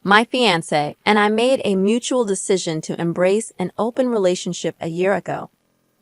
my fiancé, and I made a mutual decision to embrace an open relationship a year ago.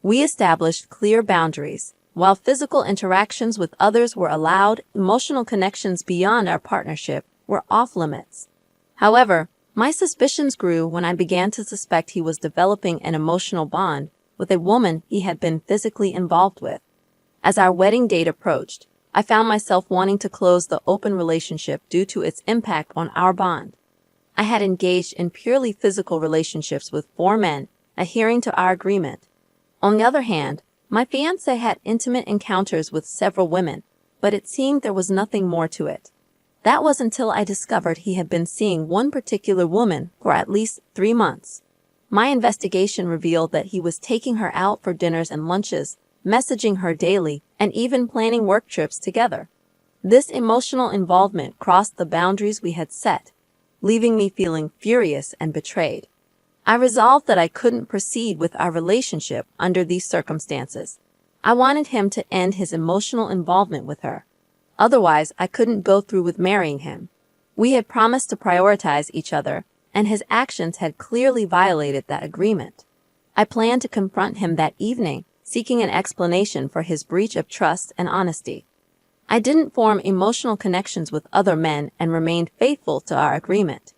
We established clear boundaries. While physical interactions with others were allowed, emotional connections beyond our partnership were off limits. However, my suspicions grew when I began to suspect he was developing an emotional bond with a woman he had been physically involved with. As our wedding date approached, I found myself wanting to close the open relationship due to its impact on our bond. I had engaged in purely physical relationships with 4 men, adhering to our agreement. On the other hand, my fiancé had intimate encounters with several women, but it seemed there was nothing more to it. That was until I discovered he had been seeing one particular woman for at least 3 months. My investigation revealed that he was taking her out for dinners and lunches, messaging her daily, and even planning work trips together. This emotional involvement crossed the boundaries we had set, leaving me feeling furious and betrayed. I resolved that I couldn't proceed with our relationship under these circumstances. I wanted him to end his emotional involvement with her. Otherwise, I couldn't go through with marrying him. We had promised to prioritize each other, and his actions had clearly violated that agreement. I planned to confront him that evening, seeking an explanation for his breach of trust and honesty. I didn't form emotional connections with other men and remained faithful to our agreement.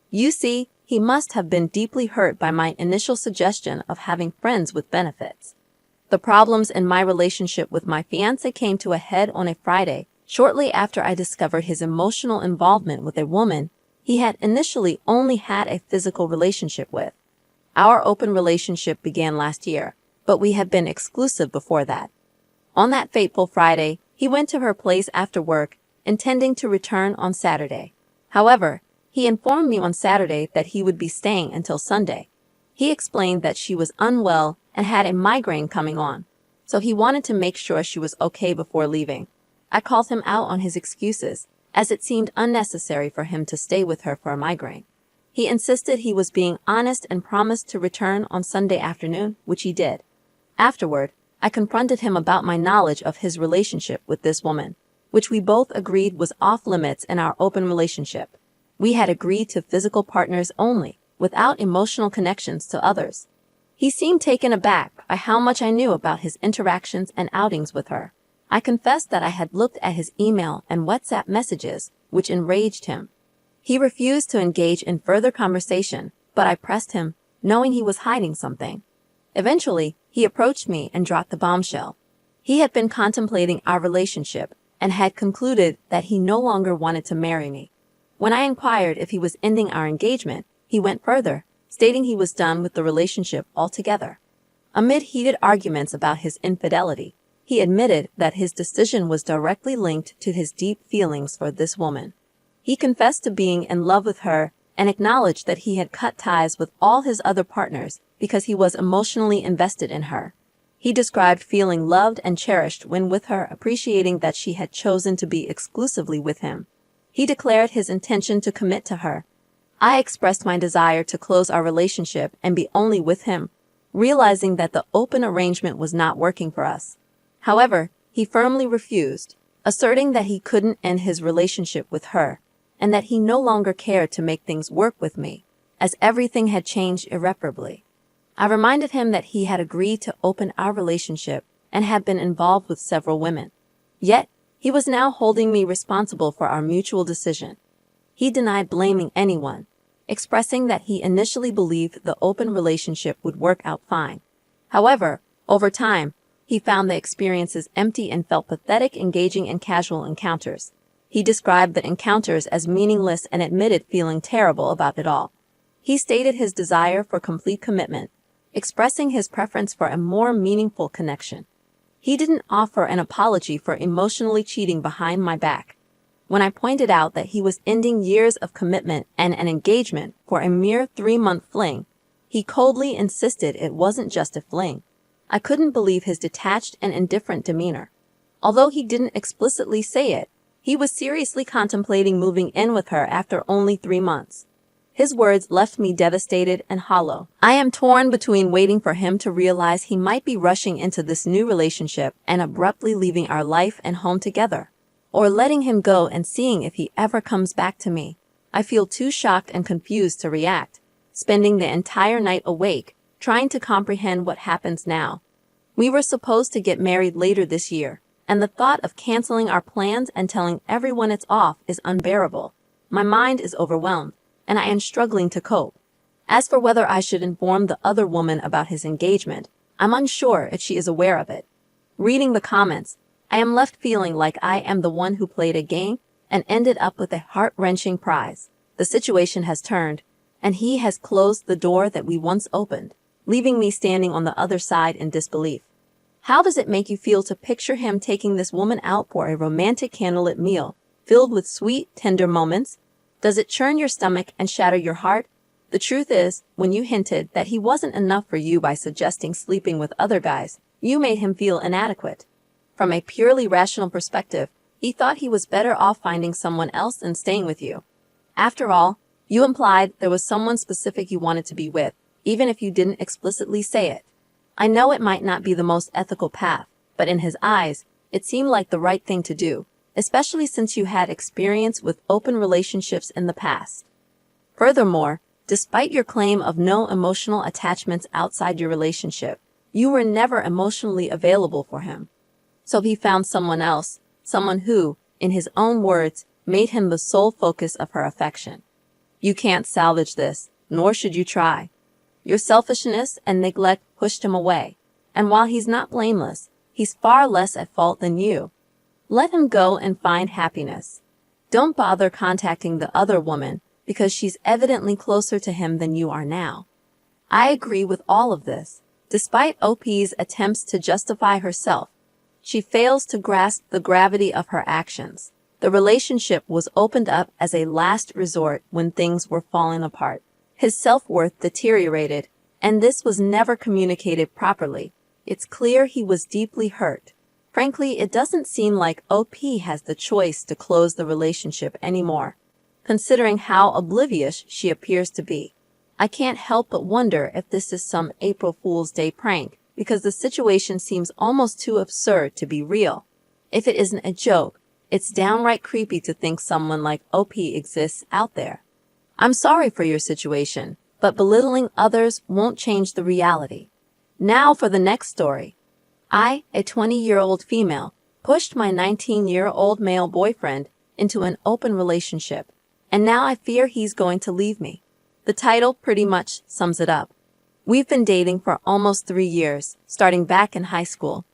You see, he must have been deeply hurt by my initial suggestion of having friends with benefits. The problems in my relationship with my fiancé came to a head on a Friday, shortly after I discovered his emotional involvement with a woman he had initially only had a physical relationship with. Our open relationship began last year, but we had been exclusive before that. On that fateful Friday, he went to her place after work, intending to return on Saturday. However, he informed me on Saturday that he would be staying until Sunday. He explained that she was unwell and had a migraine coming on, so he wanted to make sure she was okay before leaving. I called him out on his excuses, as it seemed unnecessary for him to stay with her for a migraine. He insisted he was being honest and promised to return on Sunday afternoon, which he did. Afterward, I confronted him about my knowledge of his relationship with this woman, which we both agreed was off limits in our open relationship. We had agreed to physical partners only, without emotional connections to others. He seemed taken aback by how much I knew about his interactions and outings with her. I confessed that I had looked at his email and WhatsApp messages, which enraged him. He refused to engage in further conversation, but I pressed him, knowing he was hiding something. Eventually, he approached me and dropped the bombshell. He had been contemplating our relationship and had concluded that he no longer wanted to marry me. When I inquired if he was ending our engagement, he went further, stating he was done with the relationship altogether. Amid heated arguments about his infidelity, he admitted that his decision was directly linked to his deep feelings for this woman. He confessed to being in love with her and acknowledged that he had cut ties with all his other partners because he was emotionally invested in her. He described feeling loved and cherished when with her, appreciating that she had chosen to be exclusively with him. He declared his intention to commit to her. I expressed my desire to close our relationship and be only with him, realizing that the open arrangement was not working for us. However, he firmly refused, asserting that he couldn't end his relationship with her, and that he no longer cared to make things work with me, as everything had changed irreparably. I reminded him that he had agreed to open our relationship and had been involved with several women. Yet, he was now holding me responsible for our mutual decision. He denied blaming anyone, expressing that he initially believed the open relationship would work out fine. However, over time, he found the experiences empty and felt pathetic engaging in casual encounters. He described the encounters as meaningless and admitted feeling terrible about it all. He stated his desire for complete commitment, expressing his preference for a more meaningful connection. He didn't offer an apology for emotionally cheating behind my back. When I pointed out that he was ending years of commitment and an engagement for a mere 3-month fling, he coldly insisted it wasn't just a fling. I couldn't believe his detached and indifferent demeanor. Although he didn't explicitly say it, he was seriously contemplating moving in with her after only 3 months. His words left me devastated and hollow. I am torn between waiting for him to realize he might be rushing into this new relationship and abruptly leaving our life and home together, or letting him go and seeing if he ever comes back to me. I feel too shocked and confused to react, spending the entire night awake, trying to comprehend what happens now. We were supposed to get married later this year, and the thought of canceling our plans and telling everyone it's off is unbearable. My mind is overwhelmed, and I am struggling to cope. As for whether I should inform the other woman about his engagement, I'm unsure if she is aware of it. Reading the comments, I am left feeling like I am the one who played a game and ended up with a heart-wrenching prize. The situation has turned, and he has closed the door that we once opened, leaving me standing on the other side in disbelief. How does it make you feel to picture him taking this woman out for a romantic candlelit meal, filled with sweet, tender moments? Does it churn your stomach and shatter your heart? The truth is, when you hinted that he wasn't enough for you by suggesting sleeping with other guys, you made him feel inadequate. From a purely rational perspective, he thought he was better off finding someone else than staying with you. After all, you implied there was someone specific you wanted to be with, even if you didn't explicitly say it. I know it might not be the most ethical path, but in his eyes, it seemed like the right thing to do, especially since you had experience with open relationships in the past. Furthermore, despite your claim of no emotional attachments outside your relationship, you were never emotionally available for him. So he found someone else, someone who, in his own words, made him the sole focus of her affection. You can't salvage this, nor should you try. Your selfishness and neglect pushed him away, and while he's not blameless, he's far less at fault than you. Let him go and find happiness. Don't bother contacting the other woman, because she's evidently closer to him than you are now. I agree with all of this. Despite OP's attempts to justify herself, she fails to grasp the gravity of her actions. The relationship was opened up as a last resort when things were falling apart. His self-worth deteriorated, and this was never communicated properly. It's clear he was deeply hurt. Frankly, it doesn't seem like OP has the choice to close the relationship anymore, considering how oblivious she appears to be. I can't help but wonder if this is some April Fool's Day prank, because the situation seems almost too absurd to be real. If it isn't a joke, it's downright creepy to think someone like OP exists out there. I'm sorry for your situation, but belittling others won't change the reality. Now for the next story. I, a 20-year-old female, pushed my 19-year-old male boyfriend into an open relationship, and now I fear he's going to leave me. The title pretty much sums it up. We've been dating for almost 3 years, starting back in high school.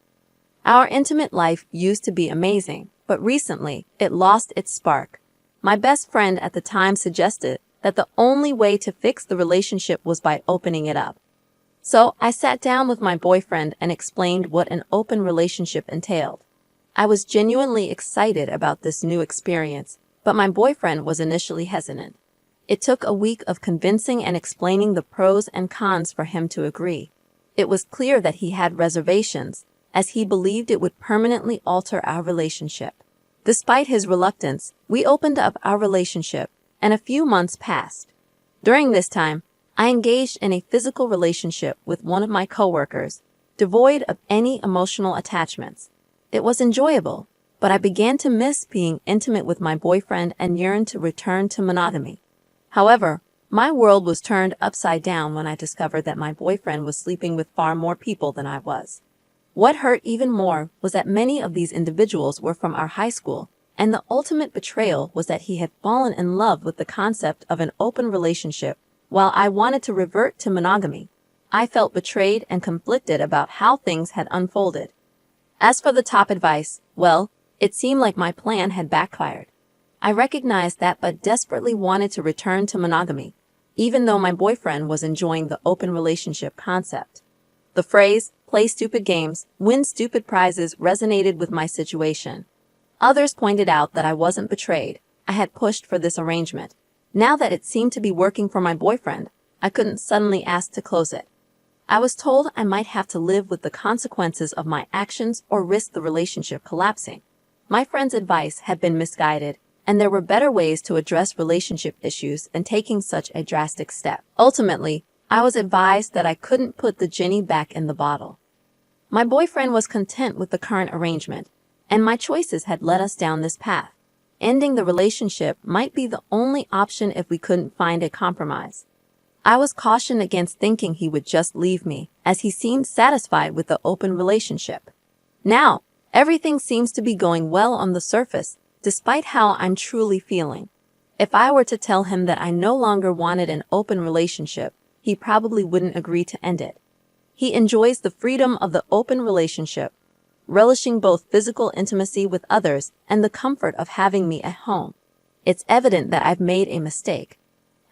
Our intimate life used to be amazing, but recently it lost its spark. My best friend at the time suggested that the only way to fix the relationship was by opening it up. So I sat down with my boyfriend and explained what an open relationship entailed. I was genuinely excited about this new experience, but my boyfriend was initially hesitant. It took a week of convincing and explaining the pros and cons for him to agree. It was clear that he had reservations, as he believed it would permanently alter our relationship. Despite his reluctance, we opened up our relationship, and a few months passed. During this time, I engaged in a physical relationship with one of my coworkers, devoid of any emotional attachments. It was enjoyable, but I began to miss being intimate with my boyfriend and yearned to return to monogamy. However, my world was turned upside down when I discovered that my boyfriend was sleeping with far more people than I was. What hurt even more was that many of these individuals were from our high school, and the ultimate betrayal was that he had fallen in love with the concept of an open relationship, while I wanted to revert to monogamy. I felt betrayed and conflicted about how things had unfolded. As for the top advice, well, it seemed like my plan had backfired. I recognized that but desperately wanted to return to monogamy, even though my boyfriend was enjoying the open relationship concept. The phrase, "play stupid games, win stupid prizes," resonated with my situation. Others pointed out that I wasn't betrayed. I had pushed for this arrangement. Now that it seemed to be working for my boyfriend, I couldn't suddenly ask to close it. I was told I might have to live with the consequences of my actions or risk the relationship collapsing. My friend's advice had been misguided, and there were better ways to address relationship issues than taking such a drastic step. Ultimately, I was advised that I couldn't put the genie back in the bottle. My boyfriend was content with the current arrangement, and my choices had led us down this path. ending the relationship might be the only option if we couldn't find a compromise. I was cautioned against thinking he would just leave me, as he seemed satisfied with the open relationship. Now, everything seems to be going well on the surface, despite how I'm truly feeling. If I were to tell him that I no longer wanted an open relationship, he probably wouldn't agree to end it. He enjoys the freedom of the open relationship, relishing both physical intimacy with others and the comfort of having me at home. It's evident that I've made a mistake.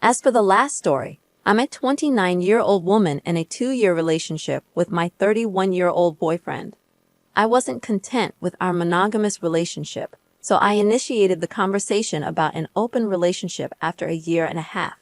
As for the last story, I'm a 29-year-old woman in a 2-year relationship with my 31-year-old boyfriend. I wasn't content with our monogamous relationship, so I initiated the conversation about an open relationship after a year and a half.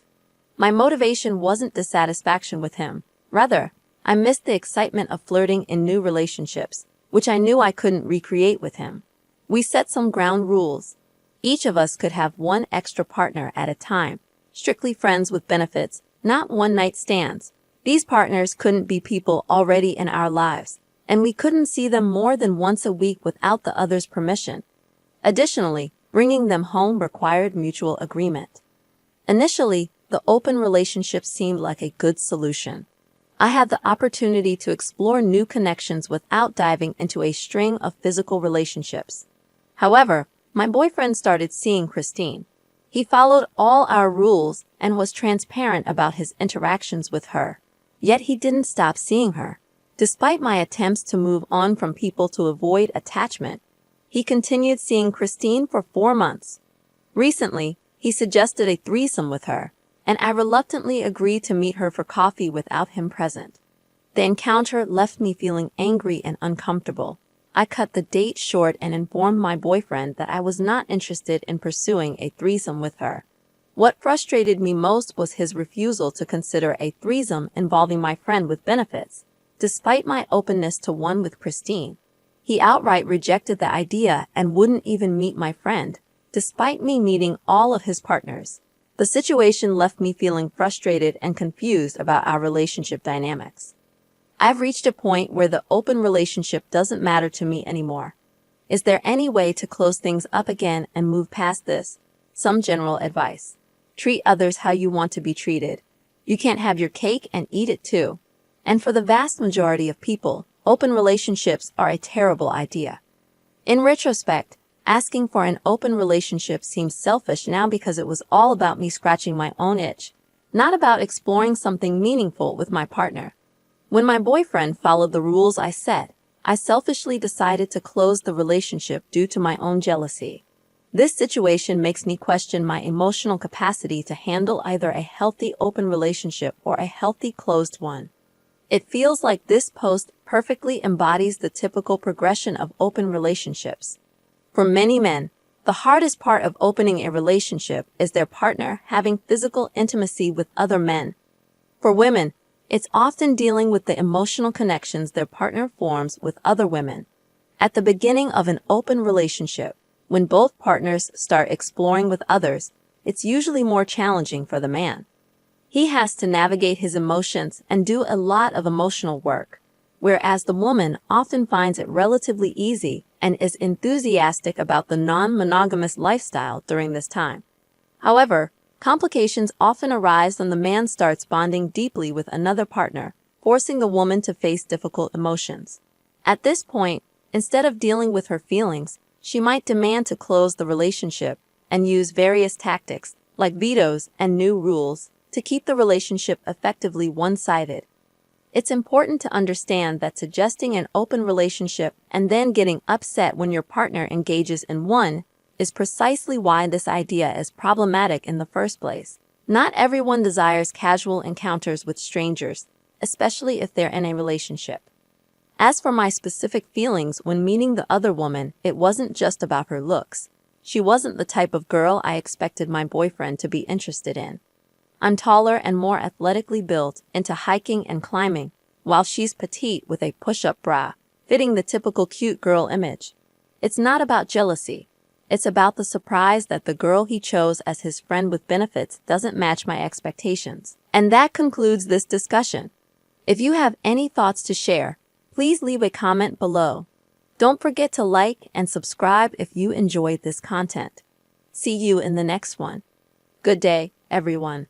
My motivation wasn't dissatisfaction with him. Rather, I missed the excitement of flirting in new relationships, which I knew I couldn't recreate with him. We set some ground rules. Each of us could have one extra partner at a time, strictly friends with benefits, not one-night stands. These partners couldn't be people already in our lives, and we couldn't see them more than once a week without the other's permission. Additionally, bringing them home required mutual agreement. Initially, the open relationship seemed like a good solution. I had the opportunity to explore new connections without diving into a string of physical relationships. However, my boyfriend started seeing Christine. He followed all our rules and was transparent about his interactions with her. Yet he didn't stop seeing her. Despite my attempts to move on from people to avoid attachment, he continued seeing Christine for 4 months. Recently, he suggested a threesome with her, and I reluctantly agreed to meet her for coffee without him present. The encounter left me feeling angry and uncomfortable. I cut the date short and informed my boyfriend that I was not interested in pursuing a threesome with her. What frustrated me most was his refusal to consider a threesome involving my friend with benefits, despite my openness to one with Christine. He outright rejected the idea and wouldn't even meet my friend, despite me meeting all of his partners. The situation left me feeling frustrated and confused about our relationship dynamics. I've reached a point where the open relationship doesn't matter to me anymore. Is there any way to close things up again and move past this? Some general advice. Treat others how you want to be treated. You can't have your cake and eat it too. And for the vast majority of people, open relationships are a terrible idea. In retrospect, asking for an open relationship seems selfish now because it was all about me scratching my own itch, not about exploring something meaningful with my partner. When my boyfriend followed the rules I set, I selfishly decided to close the relationship due to my own jealousy. This situation makes me question my emotional capacity to handle either a healthy open relationship or a healthy closed one. It feels like this post perfectly embodies the typical progression of open relationships. For many men, the hardest part of opening a relationship is their partner having physical intimacy with other men. For women, it's often dealing with the emotional connections their partner forms with other women. At the beginning of an open relationship, when both partners start exploring with others, it's usually more challenging for the man. He has to navigate his emotions and do a lot of emotional work, whereas the woman often finds it relatively easy and is enthusiastic about the non-monogamous lifestyle during this time. However, complications often arise when the man starts bonding deeply with another partner, forcing the woman to face difficult emotions. At this point, instead of dealing with her feelings, she might demand to close the relationship and use various tactics, like vetoes and new rules, to keep the relationship effectively one-sided. It's important to understand that suggesting an open relationship and then getting upset when your partner engages in one is precisely why this idea is problematic in the first place. Not everyone desires casual encounters with strangers, especially if they're in a relationship. As for my specific feelings when meeting the other woman, it wasn't just about her looks. She wasn't the type of girl I expected my boyfriend to be interested in. I'm taller and more athletically built, into hiking and climbing, while she's petite with a push-up bra, fitting the typical cute girl image. It's not about jealousy. It's about the surprise that the girl he chose as his friend with benefits doesn't match my expectations. And that concludes this discussion. If you have any thoughts to share, please leave a comment below. Don't forget to like and subscribe if you enjoyed this content. See you in the next one. Good day, everyone.